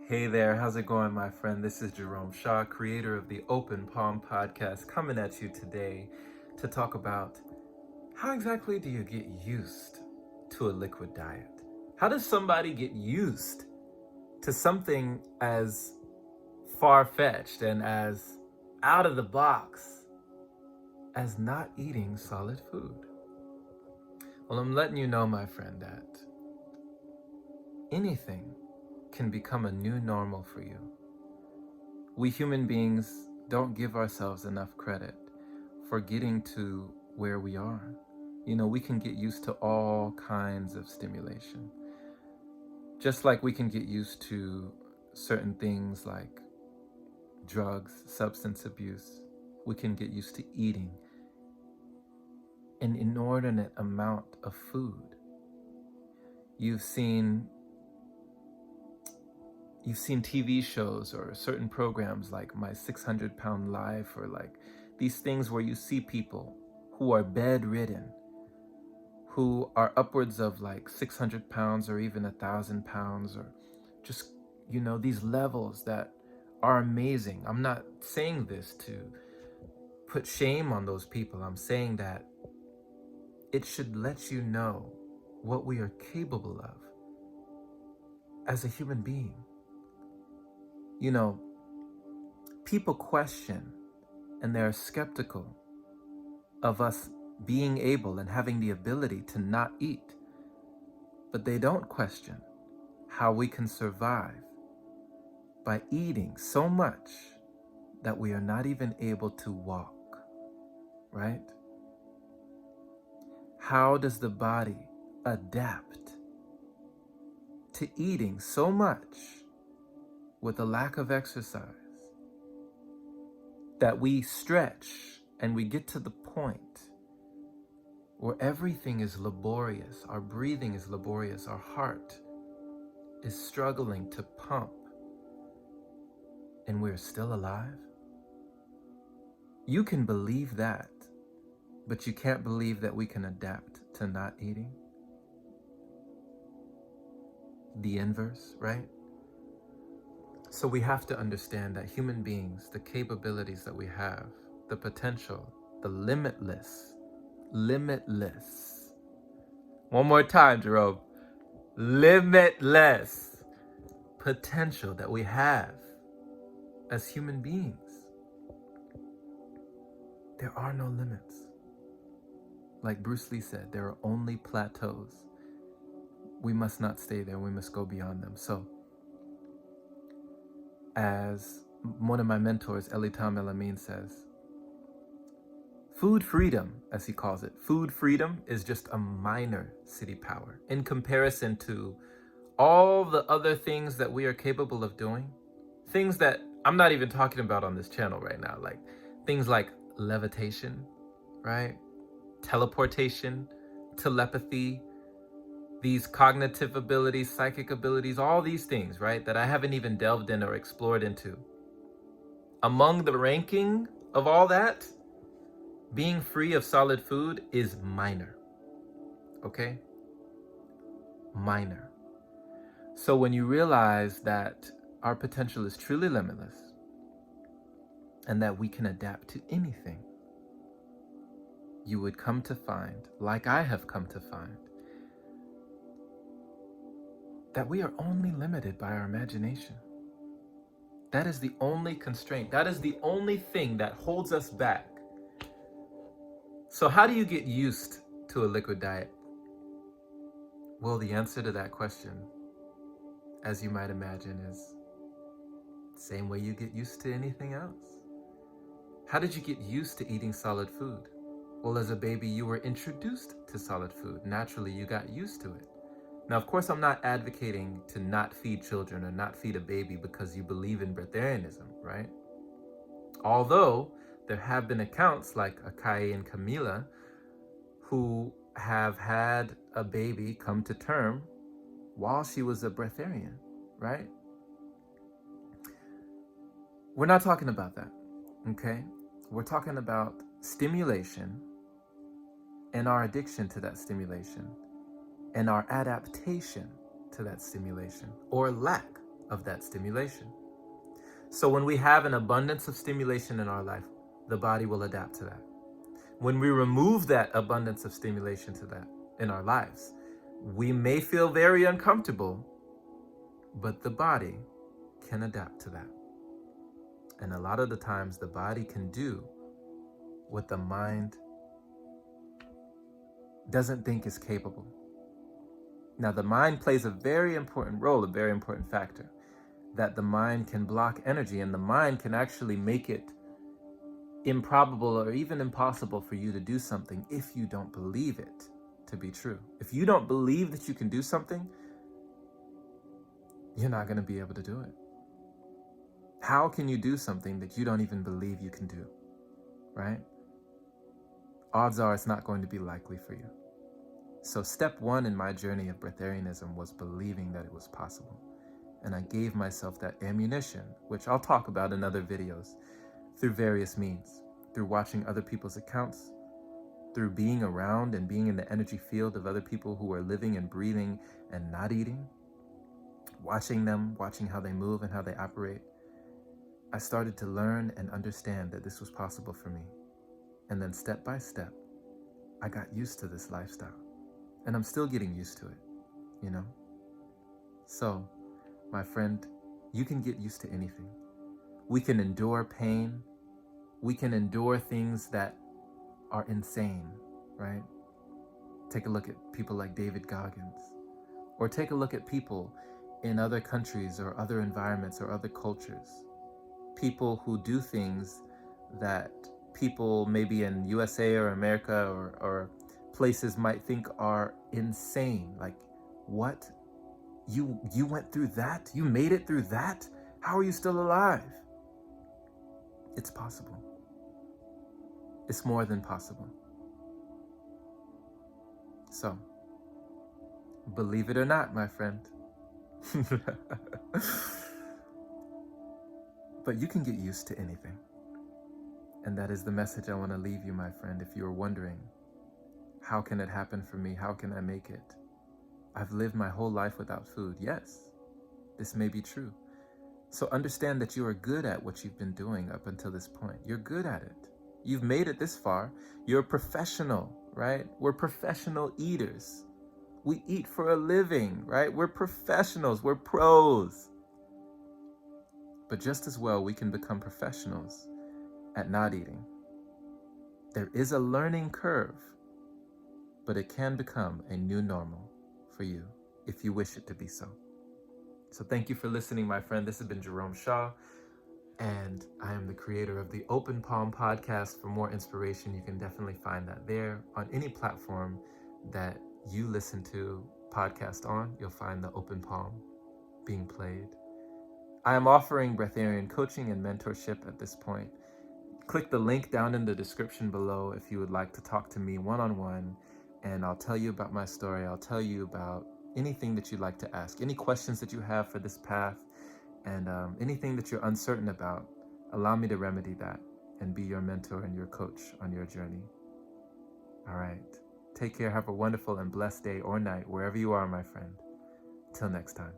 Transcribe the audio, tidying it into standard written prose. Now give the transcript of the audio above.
Hey there, how's it going, my friend? This is Jerome Shaw, creator of the Open Palm Podcast, coming at you today to talk about how exactly do you get used to a liquid diet? How does somebody get used to something as far-fetched and as out of the box as not eating solid food? Well, I'm letting you know, my friend, that anything can become a new normal for you. We human beings don't give ourselves enough credit for getting to where we are. We can get used to all kinds of stimulation. Just like we can get used to certain things like drugs, substance abuse, we can get used to eating an inordinate amount of food. You've seen TV shows or certain programs like My 600-Pound Life, or like these things where you see people who are bedridden, who are upwards of like 600 pounds or even 1,000 pounds, or just, these levels that are amazing. I'm not saying this to put shame on those people. I'm saying that it should let you know what we are capable of as a human being. People question and they're skeptical of us being able and having the ability to not eat, but they don't question how we can survive by eating so much that we are not even able to walk, right? How does the body adapt to eating so much with a lack of exercise that we stretch and we get to the point where everything is laborious, our breathing is laborious, our heart is struggling to pump, and we're still alive? You can believe that, but you can't believe that we can adapt to not eating? The inverse, right? So we have to understand that human beings, the capabilities that we have, the potential, the limitless. One more time, Jerome. Limitless potential that we have as human beings. There are no limits. Like Bruce Lee said, there are only plateaus. We must not stay there. We must go beyond them. So, as one of my mentors, Elitam Elamin, says, food freedom, as he calls it, food freedom is just a minor city power in comparison to all the other things that we are capable of doing. Things that I'm not even talking about on this channel right now, like things like levitation, right? Teleportation, telepathy, these cognitive abilities, psychic abilities, all these things, right, that I haven't even delved in or explored into. Among the ranking of all that, being free of solid food is minor, okay? Minor. So when you realize that our potential is truly limitless and that we can adapt to anything, you would come to find, like I have come to find, that we are only limited by our imagination. That is the only constraint. That is the only thing that holds us back. So how do you get used to a liquid diet? Well, the answer to that question, as you might imagine, is the same way you get used to anything else. How did you get used to eating solid food? Well, as a baby, you were introduced to solid food. Naturally, you got used to it. Now, of course, I'm not advocating to not feed children or not feed a baby because you believe in Breatharianism, right? Although there have been accounts like Akai and Camila who have had a baby come to term while she was a breatharian, right? We're not talking about that, okay? We're talking about stimulation and our addiction to that stimulation and our adaptation to that stimulation or lack of that stimulation. So when we have an abundance of stimulation in our life, the body will adapt to that. When we remove that abundance of stimulation to that in our lives, we may feel very uncomfortable, but the body can adapt to that. And a lot of the times the body can do what the mind doesn't think is capable. Now, the mind plays a very important role, a very important factor, that the mind can block energy, and the mind can actually make it improbable or even impossible for you to do something if you don't believe it to be true. If you don't believe that you can do something, you're not going to be able to do it. How can you do something that you don't even believe you can do, right? Odds are it's not going to be likely for you. So step one in my journey of breatharianism was believing that it was possible. And I gave myself that ammunition, which I'll talk about in other videos, through various means, through watching other people's accounts, through being around and being in the energy field of other people who are living and breathing and not eating, watching them, watching how they move and how they operate. I started to learn and understand that this was possible for me. And then step by step, I got used to this lifestyle. And I'm still getting used to it, you know? So, my friend, you can get used to anything. We can endure pain. We can endure things that are insane, right? Take a look at people like David Goggins. Or take a look at people in other countries or other environments or other cultures. People who do things that people maybe in USA or America or places might think are insane. Like, what? You went through that? You made it through that? How are you still alive? It's possible. It's more than possible. So, believe it or not, my friend. But you can get used to anything. And that is the message I want to leave you, my friend. If you're wondering, how can it happen for me? How can I make it? I've lived my whole life without food. Yes, this may be true. So understand that you are good at what you've been doing up until this point. You're good at it. You've made it this far. You're a professional, right? We're professional eaters. We eat for a living, right? We're professionals. We're pros. But just as well, we can become professionals at not eating. There is a learning curve, but it can become a new normal for you if you wish it to be so. So thank you for listening, my friend. This has been Jerome Shaw, and I am the creator of the Open Palm podcast. For more inspiration, you can definitely find that there on any platform that you listen to podcast on. You'll find the Open Palm being played. I am offering Breatharian Coaching and mentorship at this point. Click the link down in the description below if you would like to talk to me one-on-one, and I'll tell you about my story. I'll tell you about anything that you'd like to ask, any questions that you have for this path, and anything that you're uncertain about. Allow me to remedy that and be your mentor and your coach on your journey. All right. Take care. Have a wonderful and blessed day or night, wherever you are, my friend. Till next time.